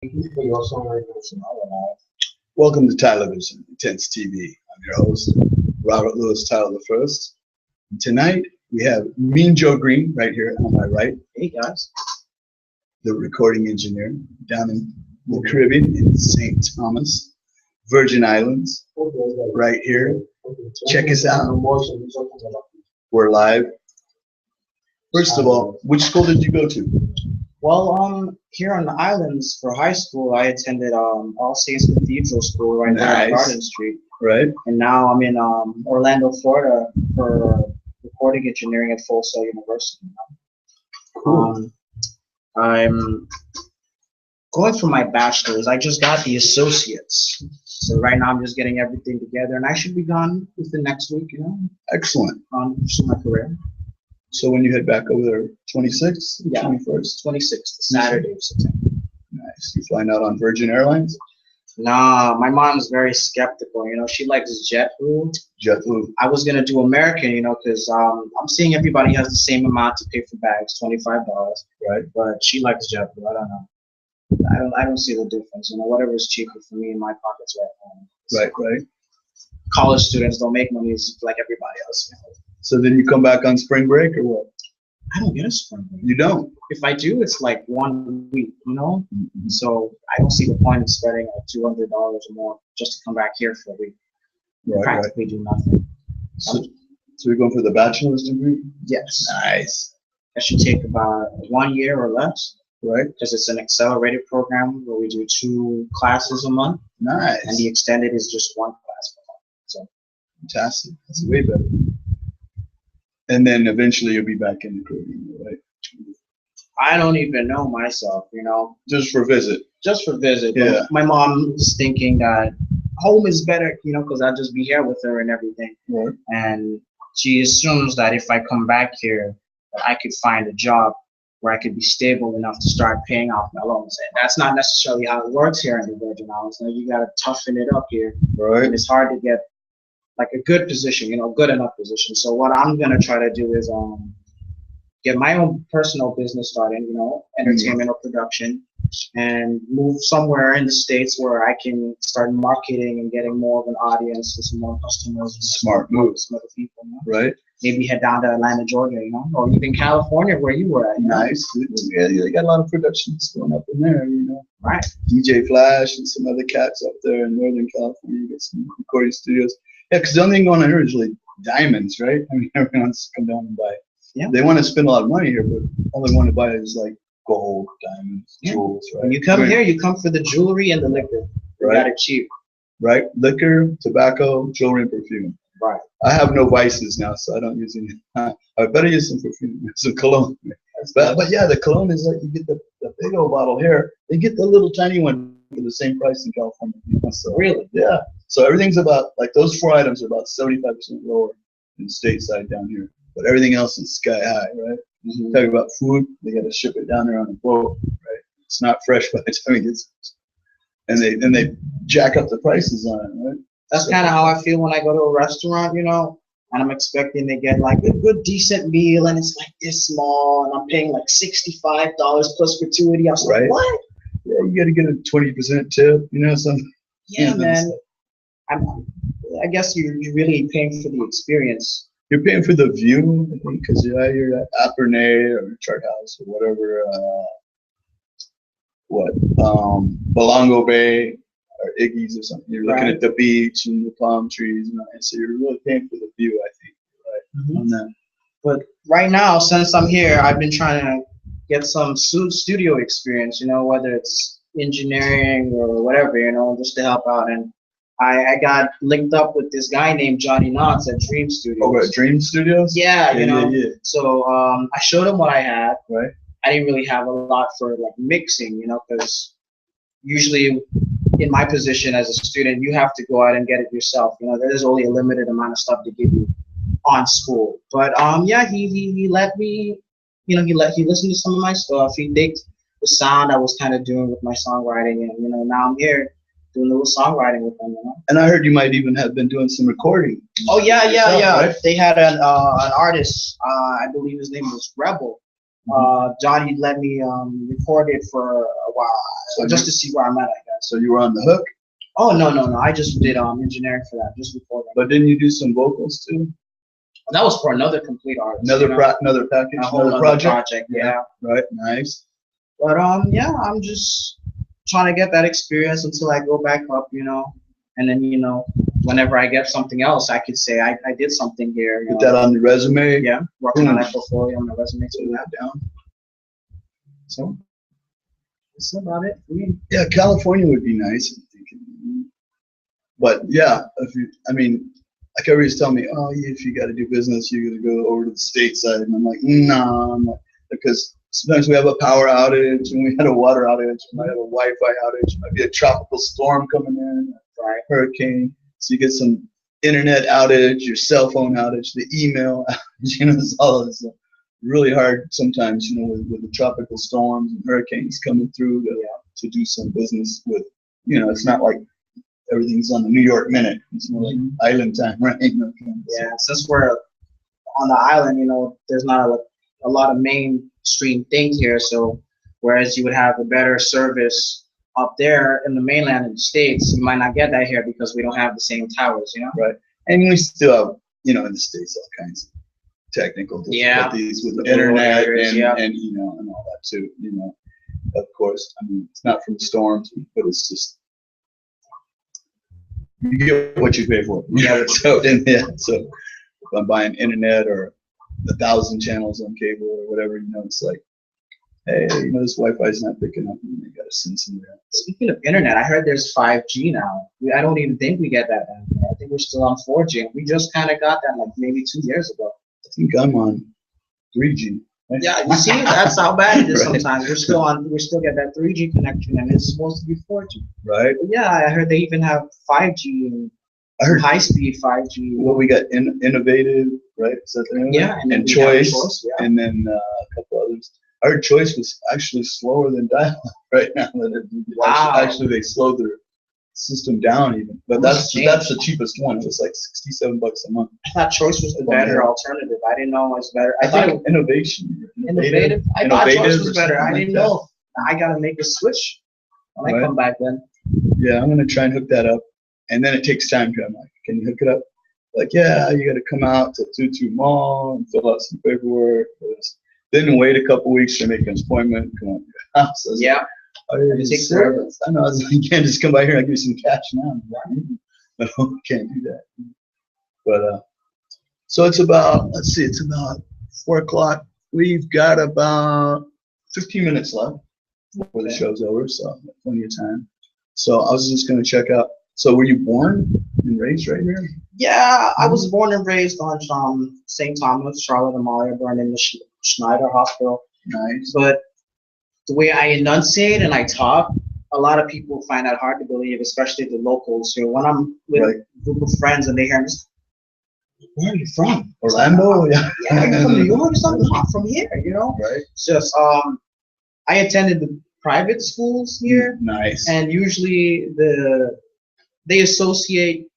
Welcome to Tylervision, Intense TV. I'm your host, Robert Lewis Tyler the First. And tonight we have me and Joe Green right here on my right. Hey guys. The recording engineer down in the Caribbean in St. Thomas, Virgin Islands, right here. Check us out. We're live. First of all, which school did you go to? Well, here on the islands for high school, I attended All Saints Cathedral School right there on Garden Street. Right. And now I'm in Orlando, Florida for recording engineering at Full Sail University. Cool. I'm going for my bachelor's. I just got the associates. So right now I'm just getting everything together, and I should be gone within next week, Excellent. On pursue my career. So when you head back over there, 26th, yeah, 21st? 26th, Saturday of September. Nice. You flying out on Virgin Airlines? Nah, my mom's very skeptical. She likes JetBlue. JetBlue. I was gonna do American, because I'm seeing everybody has the same amount to pay for bags, $25. Right. But she likes JetBlue. I don't know. I don't see the difference. Whatever is cheaper for me in my pockets right now. Right. College students don't make money like everybody else. So then you come back on spring break or what? I don't get a spring break. You don't? If I do, it's like 1 week, So I don't see the point of spending like $200 or more just to come back here for a week. Practically do nothing. So you're going for the bachelor's degree? Yes. Nice. That should take about 1 year or less. Right. Because it's an accelerated program where we do 2 classes a month. Nice. And the extended is just 1 class per month. So fantastic. That's way better. And then eventually you'll be back in the Caribbean, right? I don't even know myself, Just for visit. Just for visit. Yeah. My mom's thinking that home is better, because I'll just be here with her and everything. Right. And she assumes that if I come back here, that I could find a job where I could be stable enough to start paying off my loans. And that's not necessarily how it works here in the Virgin Islands. You got to toughen it up here. Right. And it's hard to get like a good position, good enough position. So what I'm going to try to do is get my own personal business started, entertainment or production, and move somewhere in the States where I can start marketing and getting more of an audience and some more customers. Smart move. Some other people, Right. Maybe head down to Atlanta, Georgia, or even California where you were at. Nice. Yeah, they got a lot of productions going up in there, Right. DJ Flash and some other cats up there in Northern California. You get some recording studios. Yeah, because the only thing going on here is really diamonds, right? Everyone wants to come down and buy it. Yeah. They want to spend a lot of money here, but all they want to buy is like gold, diamonds, jewels, right? When you come here, you come for the jewelry and the liquor. You got it cheap. Right? Liquor, tobacco, jewelry, and perfume. Right. I have no vices now, so I don't use any. I better use some perfume, some cologne. But yeah, the cologne is like you get the big old bottle here. They get the little tiny one for the same price in California. So, really? Yeah. So everything's about, like those 4 items are about 75% lower than stateside down here. But everything else is sky high, right? Mm-hmm. Talking about food, they got to ship it down there on a boat, right? It's not fresh by the time it gets, and they jack up the prices on it, right? That's kind of how I feel when I go to a restaurant, and I'm expecting to get like a good, decent meal, and it's like this small, and I'm paying like $65 plus gratuity. I was like, what? Yeah, you got to get a 20% tip, something. Yeah, man. I guess you're really paying for the experience. You're paying for the view, I think, because you're at Apernay or Chart House or whatever. Belongo Bay or Iggy's or something. You're looking at the beach and the palm trees, and so you're really paying for the view, I think, right? On that. But right now, since I'm here, I've been trying to get some studio experience. Whether it's engineering or whatever, just to help out. And I got linked up with this guy named Johnny Knotts at Dream Studios. Oh, at Dream Studios? Yeah, Yeah. So I showed him what I had. Right. I didn't really have a lot for like mixing, because usually in my position as a student, you have to go out and get it yourself. There's only a limited amount of stuff to give you on school. But yeah, he let me, he listened to some of my stuff. He digged the sound I was kind of doing with my songwriting, and now I'm here doing a little songwriting with them. And I heard you might even have been doing some recording. Oh yeah. Right? They had an artist, I believe his name was Rebel. Johnny let me record it for a while, So just to see where I'm at, I guess. So you were on the hook, Oh no, I just did engineering for that just before that. but didn't you do some vocals too? That was for another complete artist. Another another package, a whole another other project. Yeah. Right. Nice. But yeah, I'm just trying to get that experience until I go back up, and then whenever I get something else, I could say I did something here. Put that on the resume. Yeah, working on that portfolio on the resume too. That down. So that's about it for me. Yeah, California would be nice. I'm thinking. But yeah, like everybody's telling me, oh, if you got to do business, you got to go over to the stateside, and I'm like, no, because sometimes we have a power outage, and we had a water outage, we might have a Wi-Fi outage, might be a tropical storm coming in, right? Hurricane, so you get some internet outage, your cell phone outage, the email outage, it's all this really hard sometimes, with the tropical storms and hurricanes coming through to do some business with, it's not like everything's on the New York minute. It's more like island time, right? Yeah, since we're on the island, there's not a lot of mainstream things here. So whereas you would have a better service up there in the mainland in the States, you might not get that here because we don't have the same towers, Right. And we still have, in the States, all kinds of technical difficulties with the internet and all that too, of course. It's not from storms, but it's just, you get what you pay for. So if I'm buying internet or 1,000 channels on cable or whatever, it's like, hey, this Wi-Fi's not picking up, and they gotta send somebody else. Speaking of internet, I heard there's 5G now. I don't even think we get that anymore. I think we're still on 4G. We just kind of got that like maybe 2 years ago. I think I'm on 3G. Right? Yeah, you see, that's how bad it is sometimes. We still get that 3G connection, and it's supposed to be 4G. Right. But yeah, I heard they even have 5G and high-speed 5G. Well, we got innovative, right? Is that the name? Yeah, and choice, and then a couple others. I heard choice was actually slower than dial-up right now. Wow. Actually, they slowed their system down even, but that's the cheapest one. It was like $67 a month. I thought choice was the better alternative. I didn't know it was better. I thought innovative. I thought choice was better. I didn't know. I gotta make a switch when I come back then. Yeah, I'm gonna try and hook that up, and then it takes time. I'm like, can you hook it up? Like, yeah, you got to come out to Tutu Mall and fill out some paperwork. Then wait a couple weeks to make an appointment. Come on, house. Yeah. It takes forever. I know. I was like, you can't just come by here and give you some cash now. No, can't do that. But so it's about, it's about 4 o'clock. We've got about 15 minutes left before the show's over, so plenty of time. So I was just going to check out. So were you born and raised right here? Yeah, I was born and raised on St. Thomas, Charlotte, Amalia, born in the Schneider Hospital. Nice. But the way I enunciate and I talk, a lot of people find that hard to believe, especially the locals. When I'm with a group of friends and they hear me, where are you from? Orlando? Yeah, you're from New York or something? Not from here, Right. It's just, I attended the private schools here. Nice. And usually they associate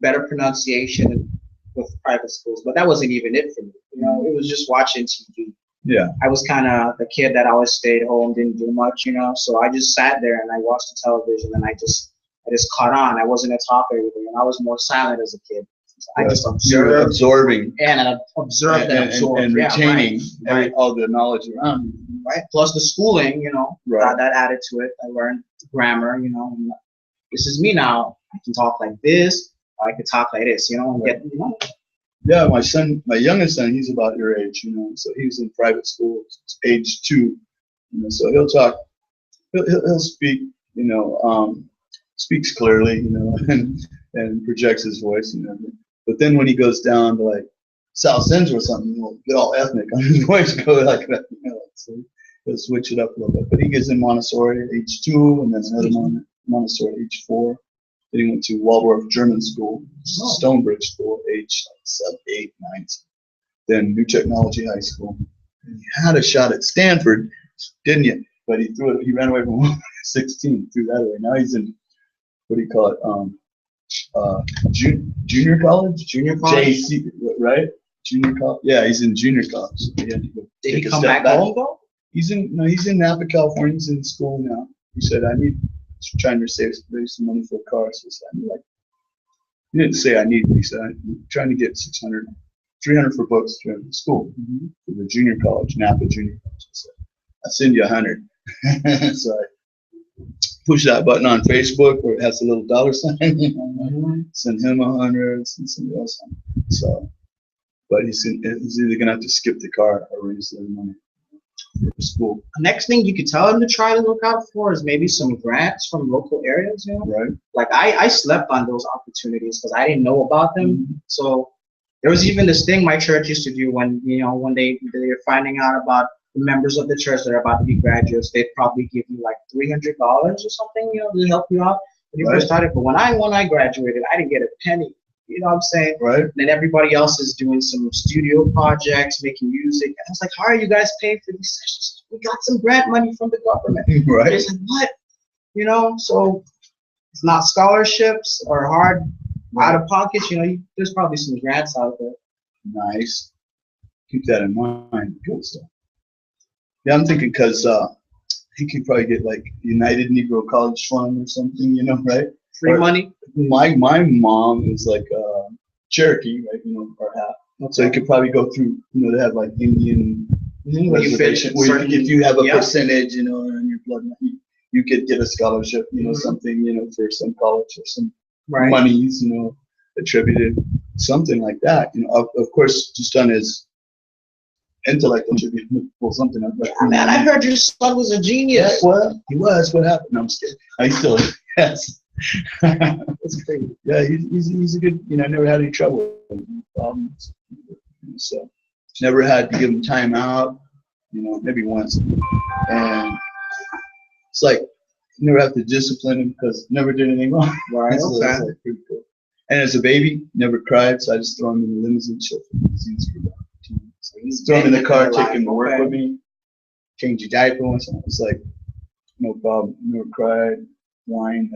better pronunciation with private schools, but that wasn't even it for me. It was just watching TV. Yeah. I was kind of the kid that always stayed home, didn't do much, so I just sat there and I watched the television and I just caught on. I wasn't a talker either, and I was more silent as a kid. So I just observed, absorbing, and observed and retaining all the knowledge around you. Right. Plus the schooling, that added to it. I learned grammar, and this is me now. I can talk like this. Or I could talk like this, and get. Yeah, my youngest son, he's about your age, so he's in private school, age 2, so he'll talk, he'll speak, speaks clearly, and projects his voice and everything. But then when he goes down to like South Central or something, he'll get all ethnic on his voice, go like that, so he'll switch it up a little bit. But he gets in Montessori at age 2, and then another Montessori at age 4. Then he went to Waldorf German School, Stonebridge School, age 7, 8, 9. Then New Technology High School. And he had a shot at Stanford, didn't you? But he threw it. He ran away from 16, threw that away. Now he's in, what do you call it? Junior college. JC, right? Junior college. Yeah, he's in junior college. So he had to go Did he come back home though? He's in Napa, California. He's in school now. He said, I need, trying to raise some money for a car. So he said, he didn't say I need, he said, I'm trying to get 300 for books to school, for the junior college, Napa Junior College. I said, I'll send you 100. So I push that button on Facebook where it has a little dollar sign. Send him 100, send somebody else 100. So, but he's either gonna have to skip the car or raise the money for school. Next thing you could tell him to try to look out for is maybe some grants from local areas. You know, Right. like I slept on those opportunities because I didn't know about them. So there was even this thing my church used to do when when they're finding out about the members of the church that are about to be graduates, they'd probably give you like $300 or something, to help you out when you first started. But when I graduated, I didn't get a penny. You know what I'm saying? Right. And then everybody else is doing some studio projects, making music. And I was like, how are you guys paying for these sessions? We got some grant money from the government. Right. It's like, what? So it's not scholarships or hard out of pockets. There's probably some grants out there. Nice. Keep that in mind. Good stuff. Yeah, I'm thinking because he could probably get like United Negro College Fund or something, right? Free money. My mom is like Cherokee, right? Or half. Okay. So you could probably go through, they have like Indian reservation. If you have a percentage, on your blood, you could get a scholarship, something, for some college or some monies, attributed, something like that. Of course, just on his intellect, should be pull something up. Yeah, man, I heard your son was a genius. Yeah, well, he was. What happened? No, I'm scared. I still, yes. That's crazy. Yeah, he's a good. Never had any trouble, problems. So never had to give him time out. Maybe once, and it's like never have to discipline him because never did anything wrong. Right. So that's like pretty cool. And as a baby, never cried, so I just throw him in the limousine chauffeur. So he's throw him in the car, take him to work with me, change your diaper once in a while. It's like no problem. Never cried, whined.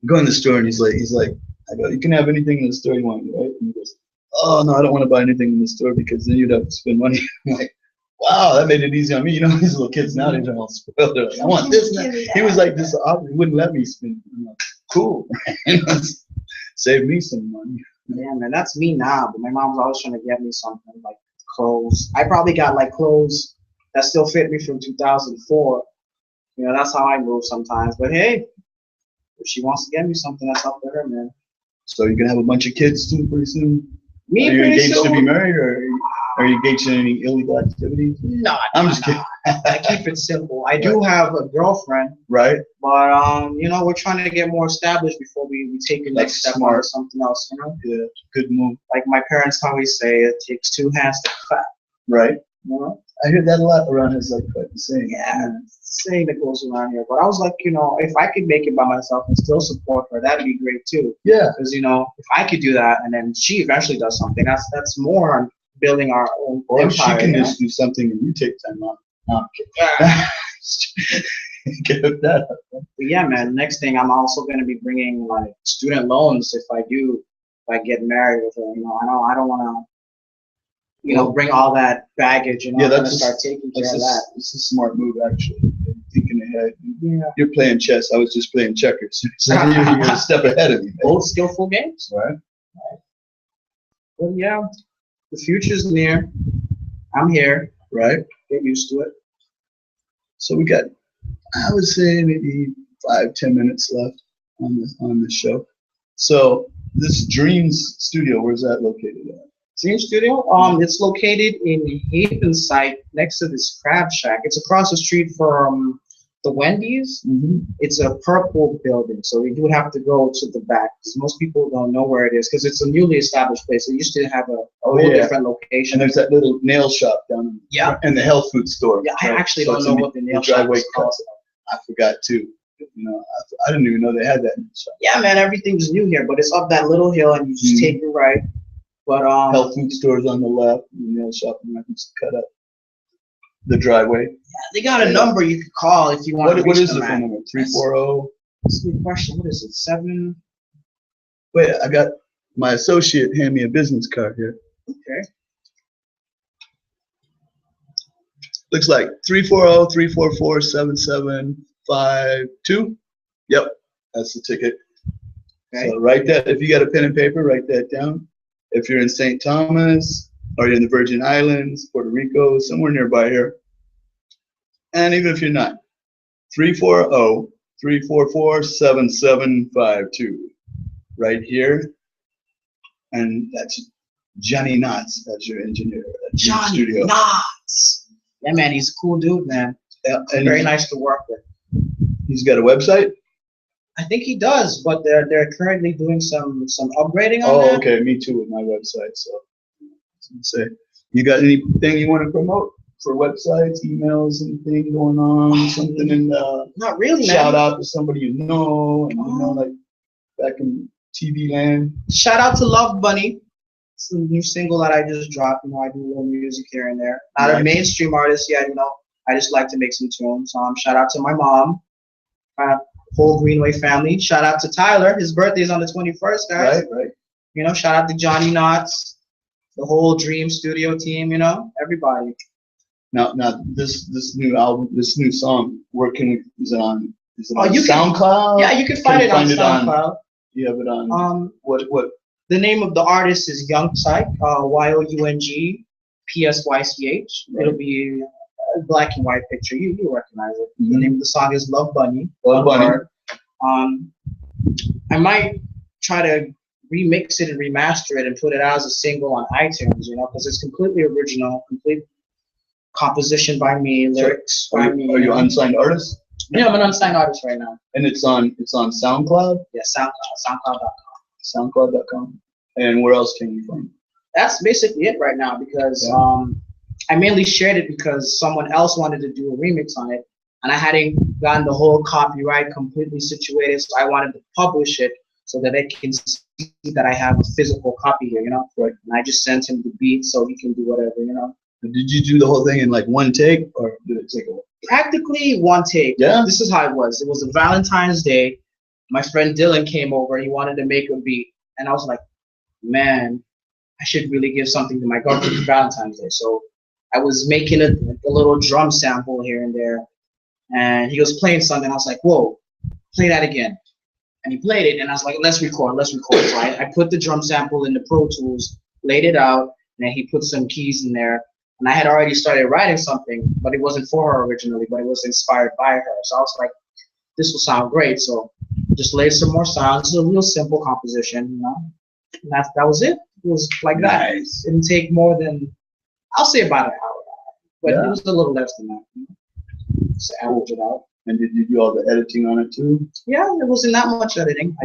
Go in the store and he's like, I go, you can have anything in the store you want, right? And he goes, oh no, I don't want to buy anything in the store because then you'd have to spend money. I'm like, wow, that made it easy on me. These little kids nowadays are all spoiled. They're like, I want this. And that. He was like this. He wouldn't let me spend. I'm like, cool. Save me some money. Yeah, man, that's me now. But my mom's always trying to get me something like clothes. I probably got like clothes that still fit me from 2004. That's how I move sometimes. But hey, if she wants to get me something, that's up to her, man. So you're gonna have a bunch of kids too pretty soon? Me, are you engaged to be married, or are you engaged in any illegal activities? No, I'm just kidding. I keep it simple. I do have a girlfriend, right? But we're trying to get more established before we take the next step on something else. Yeah, good move. Like my parents always say, it takes two hands to clap. Right. I hear that a lot around us, like quite the same. Yeah, saying that goes around here. But I was like, if I could make it by myself and still support her, that'd be great too. Yeah. Because if I could do that and then she eventually does something, that's more on building our own empire. Or she can just do something and you take time off. Get that up. But yeah, man. Next thing, I'm also going to be bringing like student loans if I get married with her. I don't want to. Bring all that baggage, I'm gonna start taking care of that. It's a smart move, actually. Thinking ahead. Yeah. You're playing chess. I was just playing checkers. So you're a step ahead of me. Both skillful games. Right. Well, yeah, the future's near. I'm here. Right. Get used to it. So we got, I would say maybe 5-10 minutes left on the show. So this Dreams Studio, where's that located at? Dream Studio, it's located in Havensight next to this crab shack. It's across the street from the Wendy's. It's a purple building, so we do have to go to the back because most people don't know where it is because it's a newly established place. It used to have a whole different location. And there's that little nail shop down and the health food store. Yeah, I actually don't know what the nail shop is called. I forgot too. I didn't even know they had that nail shop. Yeah, man, everything's new here, but it's up that little hill and you just take your right. But health food stores on the left, the nail shop, and I can just cut up the driveway. Yeah, they got a number you could call if you want to reach What is the them phone number? 340? That's a good question. What is it? 7? Wait, I got my associate hand me a business card here. Okay. Looks like 340-344-77 452. Yep, that's the ticket. Okay. So write that, if you got a pen and paper, write that down. If you're in St. Thomas, or you're in the Virgin Islands, Puerto Rico, somewhere nearby here, and even if you're not, 340-344-7752. Right here. And that's Johnny Knotts. That's your engineer at Johnny Studio. Knotts. Yeah, man, he's a cool dude, man. Yeah, and Very nice to work with. He's got a website? I think he does, but they're currently doing some upgrading on Oh, that. okay. Me too with my website. So, say, you got anything you want to promote for websites, emails, anything going on? Something in Not really, man. shout out to somebody you know, and like back in TV land. Shout out to Love Bunny. It's a new single that I just dropped. You know, I do a little music here and there. Not a mainstream artist yet, you know. I just like to make some tunes. Shout out to my mom, whole Greenaway family. Shout out to Tyler. His birthday is on the 21st, guys. Right. You know, shout out to Johnny Knotts, the whole Dream Studio team. You know, everybody. Now, this new album, this new song, where can we? Is it on you SoundCloud? Yeah, you can find it on SoundCloud. You have it on what? The name of the artist is Young Psych, YOUNG PSYCH. Right. It'll be a black and white picture. You recognize it. Mm-hmm. The name of the song is Love Bunny. Love Bunny. I might try to remix it and remaster it and put it out as a single on iTunes, you know, because it's completely original, complete composition by me, lyrics by me. Are you unsigned artist? Yeah, I'm an unsigned artist right now. And it's on SoundCloud? Yeah, SoundCloud.com. SoundCloud.com. And where else can you find it? That's basically it right now because I mainly shared it because someone else wanted to do a remix on it, and I hadn't gotten the whole copyright completely situated, so I wanted to publish it so that they can see that I have a physical copy here, you know? Right. And I just sent him the beat so he can do whatever, you know? Did you do the whole thing in like one take, or did it take a while? Practically one take. Yeah. This is how it was. It was a Valentine's Day. My friend Dylan came over. He wanted to make a beat. And I was like, man, I should really give something to my girlfriend for Valentine's Day. So I was making a little drum sample here and there. And he was playing something. I was like, whoa, play that again. And he played it. And I was like, let's record. So I put the drum sample in the Pro Tools, laid it out, and then he put some keys in there. And I had already started writing something, but it wasn't for her originally, but it was inspired by her. So I was like, this will sound great. So just laid some more sounds. It's a real simple composition, you know. And that was it. It was like that. It didn't take more than, I'll say about an hour. But it was a little less than that. You know? Just average it out. And did you do all the editing on it too? Yeah, it wasn't that much editing.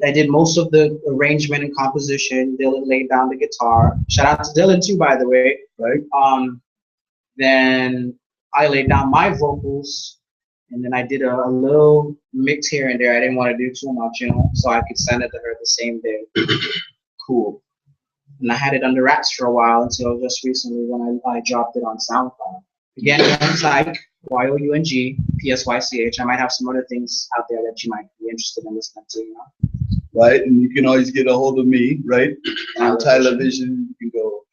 I did most of the arrangement and composition. Dylan laid down the guitar. Shout out to Dylan too, by the way. Right. Then I laid down my vocals, and then I did a little mix here and there. I didn't want to do too much, you know, so I could send it to her the same day. Cool. And I had it under wraps for a while until just recently when I dropped it on SoundCloud. Again, it's like YOUNG PSYCH. I might have some other things out there that you might be interested in listening to, you know. Right, and you can always get a hold of me, right? On Tylervision, you can go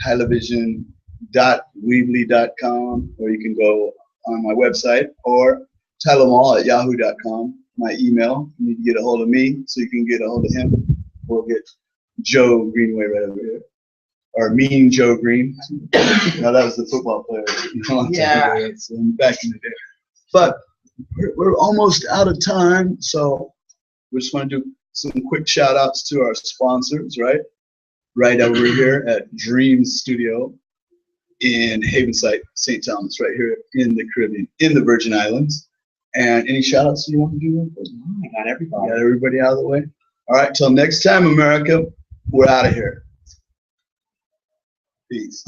tylervision.weebly.com, or you can go on my website, or tylermall@yahoo.com, my email. You need to get a hold of me so you can get a hold of him. We'll get Joe Greenaway right over here. Or Mean Joe Green. No, that was the football player. Yeah. Back in the day. But we're almost out of time, so we just want to do some quick shout outs to our sponsors, right? Right over here at Dream Studio in Havensight, St. Thomas, right here in the Caribbean, in the Virgin Islands. And any shout outs you want to do? I got everybody. Got everybody out of the way? All right, till next time, America, we're out of here. Peace.